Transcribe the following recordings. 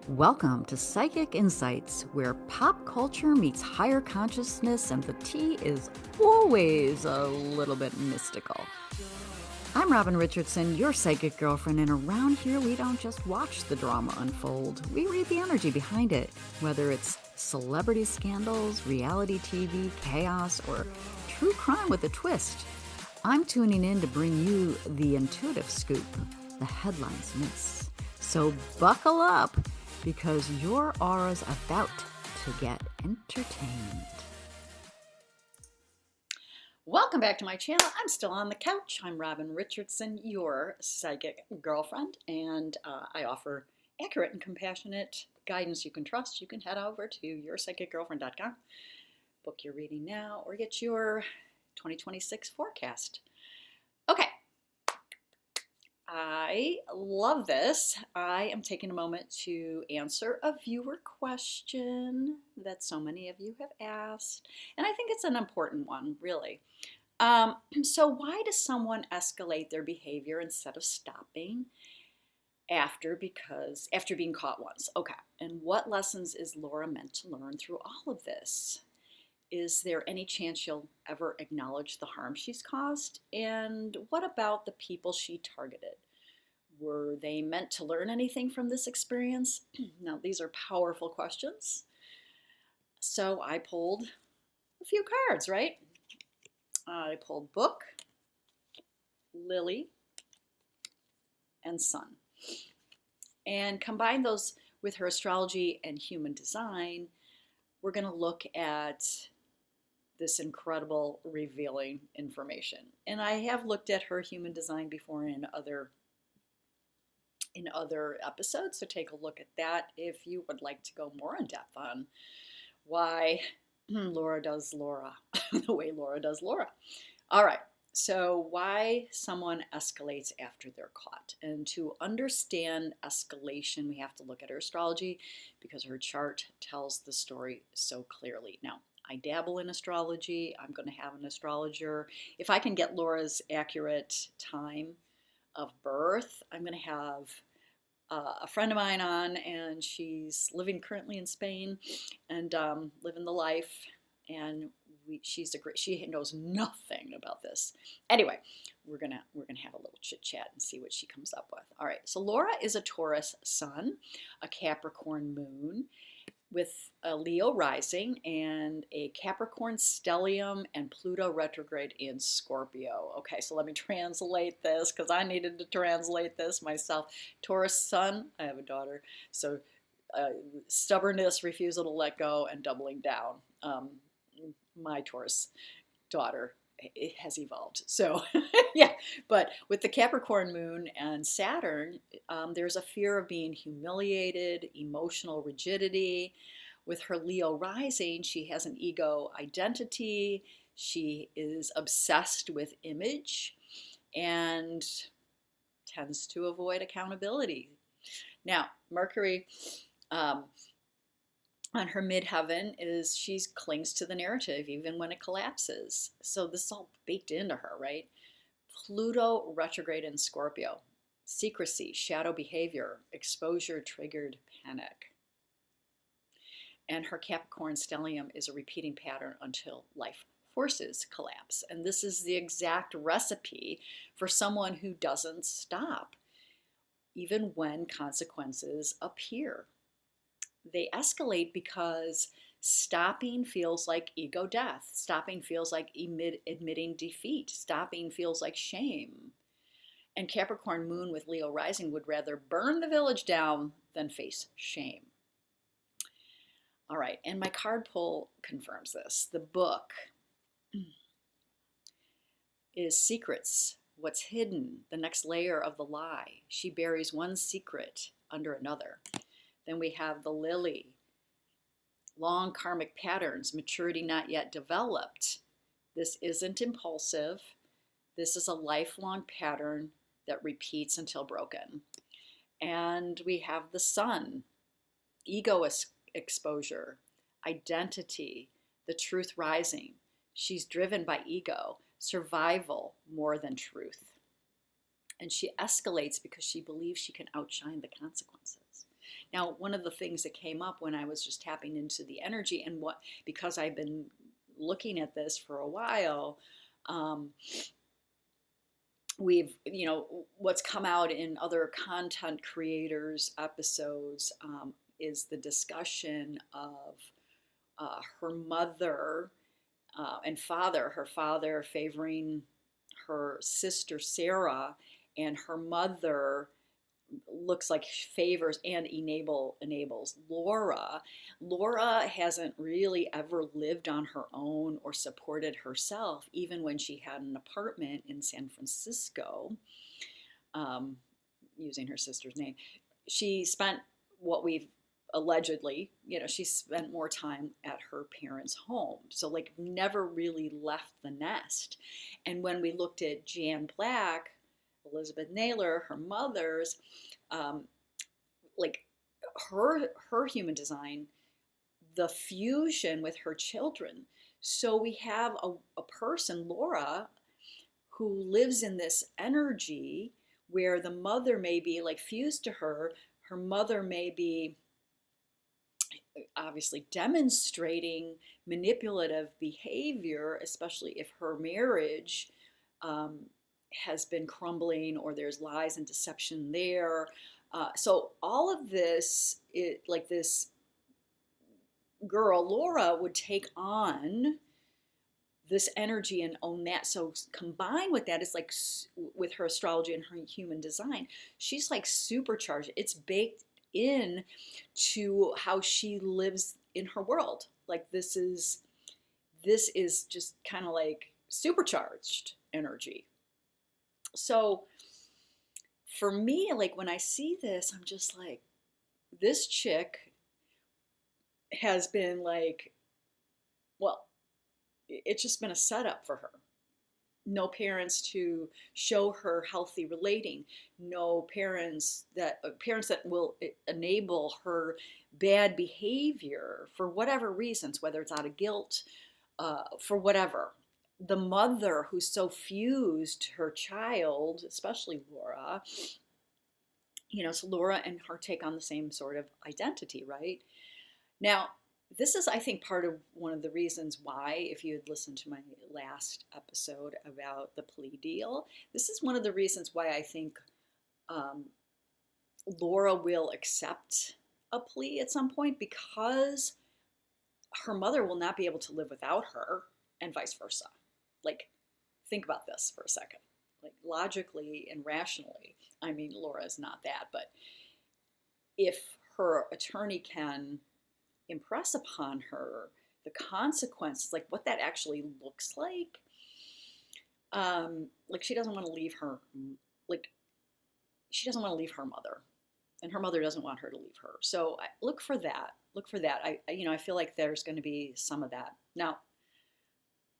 Welcome to Psychic Insights, where pop culture meets higher consciousness and the tea is always a little bit mystical. I'm Robin Richardson, your psychic girlfriend, and around here we don't just watch the drama unfold, we read the energy behind it, whether it's celebrity scandals, reality TV, chaos, or true crime with a twist. I'm tuning in to bring you the intuitive scoop the headlines miss. So buckle up, because your aura's about to get entertained. Welcome back to my channel. I'm still on the couch. I'm Robin Richardson, your psychic girlfriend, and I offer accurate and compassionate guidance you can trust. You can head over to yourpsychicgirlfriend.com, book your reading now, or get your 2026 forecast. Okay. I love this. I am taking a moment to answer a viewer question that so many of you have asked, and I think it's an important one, really. So why does someone escalate their behavior instead of stopping after being caught once? Okay, and what lessons is Laura meant to learn through all of this? Is there any chance she'll ever acknowledge the harm she's caused? And what about the people she targeted? Were they meant to learn anything from this experience? Now, these are powerful questions. So I pulled a few cards, right? I pulled Book, Lily, and Sun. And combine those with her astrology and human design, we're going to look at this incredible revealing information. And I have looked at her human design before in other episodes, so take a look at that if you would like to go more in depth on why Laura does Laura the way Laura does Laura. All right, so why someone escalates after they're caught. And to understand escalation, we have to look at her astrology because her chart tells the story so clearly. Now, I dabble in astrology. I'm going to have an astrologer. If I can get Laura's accurate time of birth, I'm going to have a friend of mine on, and she's living currently in Spain and living the life. And she knows nothing about this. Anyway, we're gonna have a little chit chat and see what she comes up with. All right. So Laura is a Taurus sun, a Capricorn moon, with a Leo rising and a Capricorn stellium and Pluto retrograde in Scorpio. Okay, so let me translate this because I needed to translate this myself. Taurus sun, I have a daughter, so stubbornness, refusal to let go, and doubling down. My Taurus daughter, it has evolved. So yeah, but with the Capricorn moon and Saturn, there's a fear of being humiliated, emotional rigidity. With her Leo rising, she has an ego identity. She is obsessed with image and tends to avoid accountability. Now, Mercury on her midheaven is she clings to the narrative even when it collapses. So this is all baked into her, right? Pluto retrograde in Scorpio. Secrecy, shadow behavior, exposure triggered panic. And her Capricorn stellium is a repeating pattern until life forces collapse. And this is the exact recipe for someone who doesn't stop, even when consequences appear. They escalate because stopping feels like ego death. Stopping feels like admitting defeat. Stopping feels like shame. And Capricorn moon with Leo rising would rather burn the village down than face shame. All right, and my card pull confirms this. The book is Secrets, What's Hidden, the next layer of the lie. She buries one secret under another. Then we have the Lily, long karmic patterns, maturity not yet developed. This isn't impulsive. This is a lifelong pattern that repeats until broken. And we have the Sun, ego exposure, identity, the truth rising. She's driven by ego, survival more than truth. And she escalates because she believes she can outshine the consequences. Now, one of the things that came up when I was just tapping into the energy and because I've been looking at this for a while, um, what's come out in other content creators episodes is the discussion of her mother and father, her father favoring her sister Sarah, and her mother looks like favors and enables Laura. Laura hasn't really ever lived on her own or supported herself, even when she had an apartment in San Francisco, um, using her sister's name. She spent what we've allegedly, she spent more time at her parents' home. So, like, never really left the nest. And when we looked at Jan Black, Elizabeth Naylor, her mother's, like her human design, the fusion with her children. So we have a person, Laura, who lives in this energy where the mother may be like fused to her. Her mother may be obviously demonstrating manipulative behavior, especially if her marriage has been crumbling or there's lies and deception there. So all of this, like this girl, Laura, would take on this energy and own that. So combined with that, it's like with her astrology and her human design, she's like supercharged. It's baked in to how she lives in her world. Like this is just kind of like supercharged energy. So for me, like when I see this, I'm just like, this chick has been like, well, it's just been a setup for her. No parents to show her healthy relating. No parents that will enable her bad behavior for whatever reasons, whether it's out of guilt, for whatever. The mother who's so fused to her child, especially Laura, so Laura and her take on the same sort of identity, right? Now, this is, I think, part of one of the reasons why, if you had listened to my last episode about the plea deal, this is one of the reasons why I think Laura will accept a plea at some point, because her mother will not be able to live without her and vice versa. Like, think about this for a second. Like, logically and rationally, I mean, Laura is not that, but if her attorney can impress upon her the consequences, like what that actually looks like she doesn't want to leave her, like she doesn't want to leave her mother, and her mother doesn't want her to leave her. So look for that. I feel like there's going to be some of that. Now,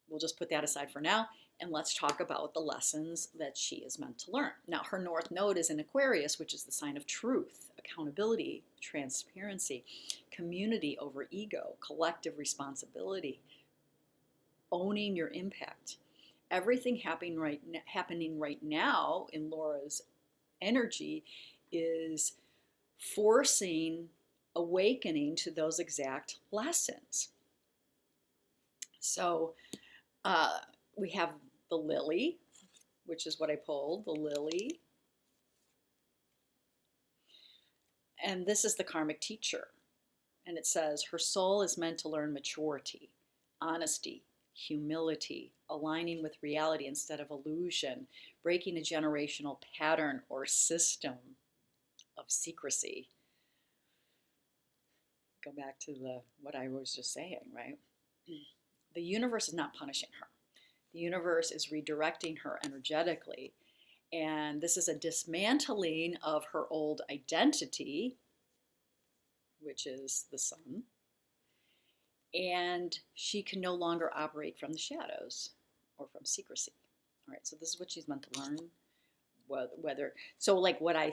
we'll just put that aside for now, and let's talk about the lessons that she is meant to learn. Now, her North Node is in Aquarius, which is the sign of truth, accountability, transparency, community over ego, collective responsibility, owning your impact. Everything happening right now in Laura's energy is forcing awakening to those exact lessons. So we have the lily, which is what I pulled, the lily. And this is the karmic teacher. And it says, her soul is meant to learn maturity, honesty, humility, aligning with reality instead of illusion, breaking a generational pattern or system of secrecy. Go back to what I was just saying, right? The universe is not punishing her. The universe is redirecting her energetically. And this is a dismantling of her old identity, which is the sun. And she can no longer operate from the shadows or from secrecy. All right, so this is what she's meant to learn. So like what I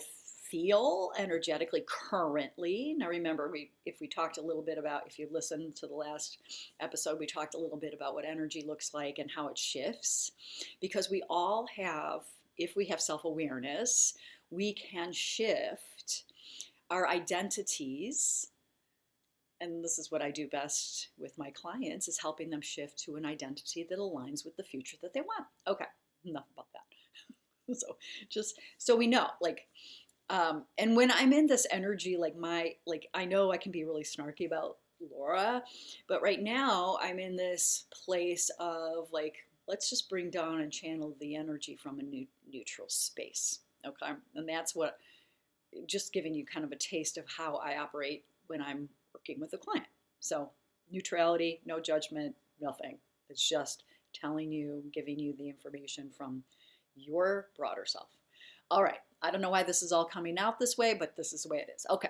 feel energetically currently. Now remember, if we talked a little bit about, if you listened to the last episode, we talked a little bit about what energy looks like and how it shifts. Because we all have, if we have self-awareness, we can shift our identities, and this is what I do best with my clients, is helping them shift to an identity that aligns with the future that they want. Okay, enough about that. So just so we know, like, and when I'm in this energy, like I know I can be really snarky about Laura, but right now I'm in this place of like, let's just bring down and channel the energy from a neutral space. Okay. And that's what, just giving you kind of a taste of how I operate when I'm working with a client. So neutrality, no judgment, nothing. It's just telling you, giving you the information from your broader self. All right. I don't know why this is all coming out this way, but this is the way it is. Okay.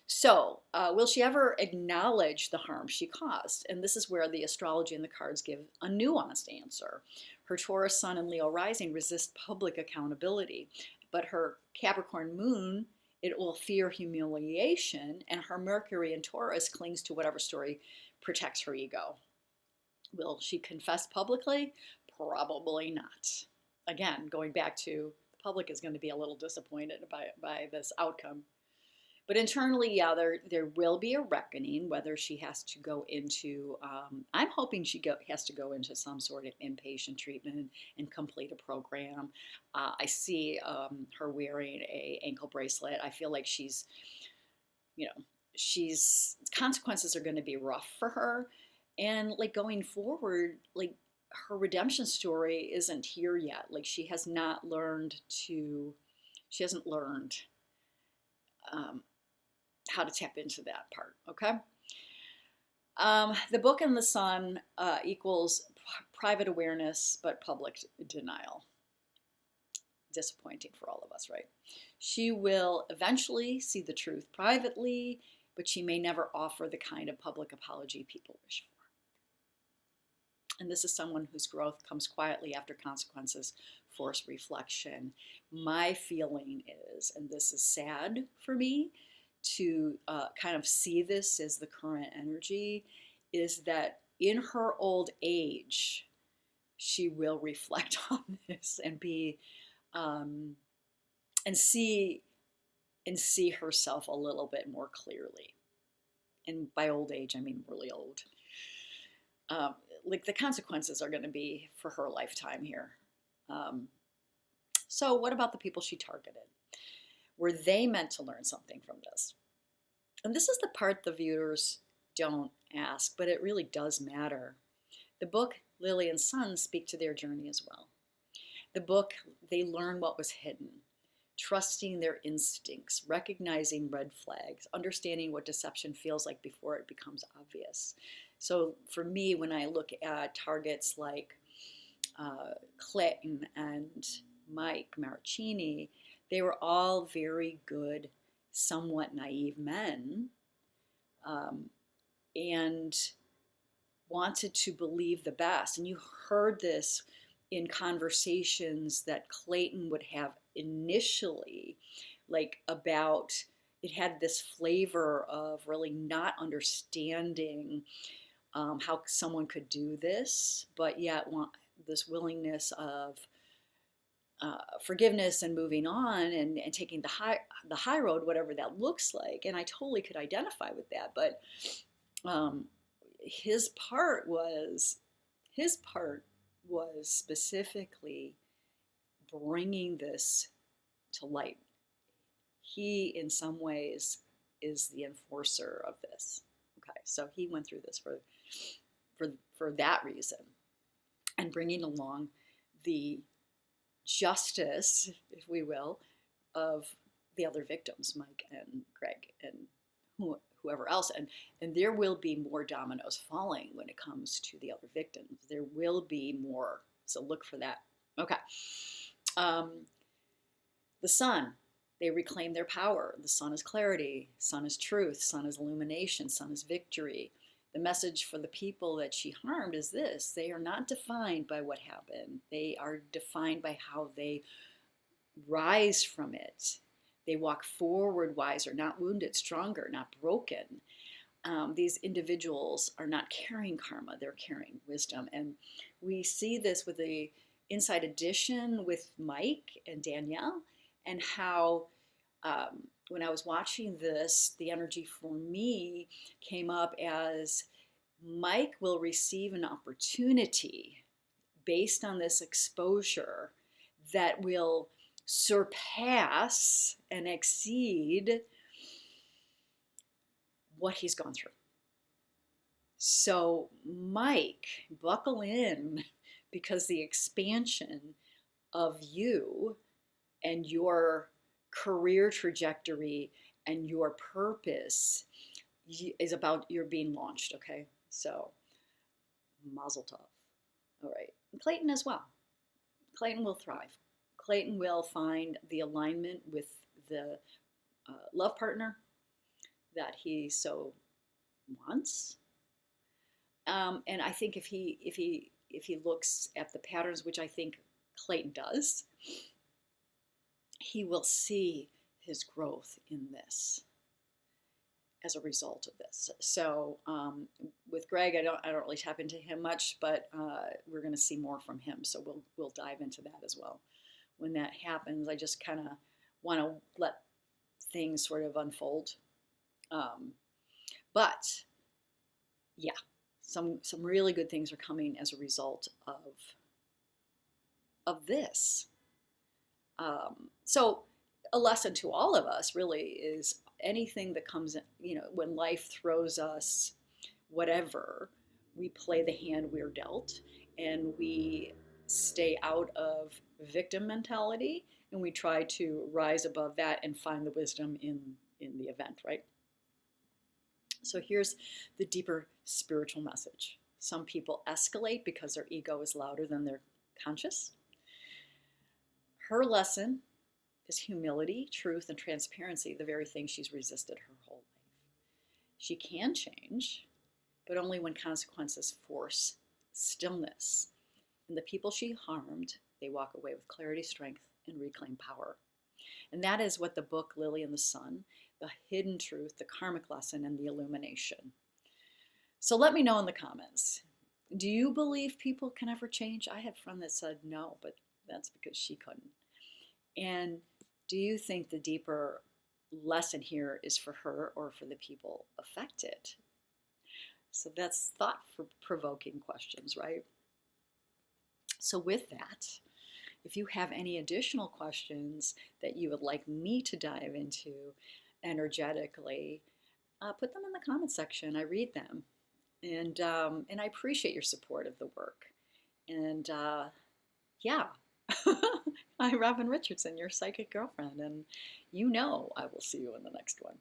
So, will she ever acknowledge the harm she caused? And this is where the astrology and the cards give a nuanced answer. Her Taurus sun and Leo rising resist public accountability, but her Capricorn moon, it will fear humiliation, and her Mercury in Taurus clings to whatever story protects her ego. Will she confess publicly? Probably not. Again, going back to the public is going to be a little disappointed by this outcome. But internally, yeah, there will be a reckoning, whether she has to go into, I'm hoping has to go into some sort of inpatient treatment and complete a program. I see her wearing a ankle bracelet. I feel like she's consequences are going to be rough for her. And like going forward, like her redemption story isn't here yet. Like she hasn't learned how to tap into that part. Okay. The book and the sun equals private awareness, but public denial. Disappointing for all of us, right? She will eventually see the truth privately, but she may never offer the kind of public apology people wish for. And this is someone whose growth comes quietly after consequences force reflection. My feeling is, and this is sad for me, to kind of see this as the current energy, is that in her old age, she will reflect on this and be and see herself a little bit more clearly. And by old age, I mean really old. Like the consequences are going to be for her lifetime here. So what about the people she targeted? Were they meant to learn something from this? And this is the part the viewers don't ask, but it really does matter. The book, Lily and Sun, speak to their journey as well. The book, they learn what was hidden, trusting their instincts, recognizing red flags, understanding what deception feels like before it becomes obvious. So for me, when I look at targets like Clayton and Mike Maricini, they were all very good, somewhat naive men, and wanted to believe the best. And you heard this in conversations that Clayton would have initially, like about, it had this flavor of really not understanding how someone could do this, but yet want this willingness of forgiveness and moving on and taking the high road, whatever that looks like. And I totally could identify with that. But his part was specifically bringing this to light. He, in some ways, is the enforcer of this. Okay, so he went through this for that reason, and bringing along the justice, if we will, of the other victims, Mike and Greg and whoever else. And there will be more dominoes falling when it comes to the other victims. There will be more. So look for that. Okay. The sun, they reclaim their power. The sun is clarity. Sun is truth. Sun is illumination. Sun is victory. The message for the people that she harmed is this: they are not defined by what happened. They are defined by how they rise from it. They walk forward wiser, not wounded, stronger, not broken. These individuals are not carrying karma, they're carrying wisdom. And we see this with the Inside Edition with Mike and Danielle, and how when I was watching this, the energy for me came up as Mike will receive an opportunity based on this exposure that will surpass and exceed what he's gone through. So, Mike, buckle in, because the expansion of you and your career trajectory and your purpose is about you're being launched, okay? So, mazel tov. All right. And Clayton as well. Clayton will thrive. Clayton will find the alignment with the love partner that he so wants. And I think if he looks at the patterns, which I think Clayton does, he will see his growth in this as a result of this. So with Greg, I don't really tap into him much, but we're going to see more from him. So we'll dive into that as well. When that happens, I just kind of want to let things sort of unfold. But yeah, some really good things are coming as a result of this. So a lesson to all of us really is anything that comes in, when life throws us whatever, we play the hand we're dealt, and we stay out of victim mentality, and we try to rise above that and find the wisdom in the event, right? So here's the deeper spiritual message. Some people escalate because their ego is louder than their conscious. Her lesson is humility, truth, and transparency, the very thing she's resisted her whole life. She can change, but only when consequences force stillness. And the people she harmed, they walk away with clarity, strength, and reclaim power. And that is what the book Lily and the Sun, the hidden truth, the karmic lesson, and the illumination. So let me know in the comments. Do you believe people can ever change? I had a friend that said no, but that's because she couldn't. And do you think the deeper lesson here is for her or for the people affected? So that's thought-provoking questions, right? So with that, if you have any additional questions that you would like me to dive into energetically, put them in the comment section. I read them, and I appreciate your support of the work. And yeah, I'm Robin Richardson, your psychic girlfriend, and I will see you in the next one.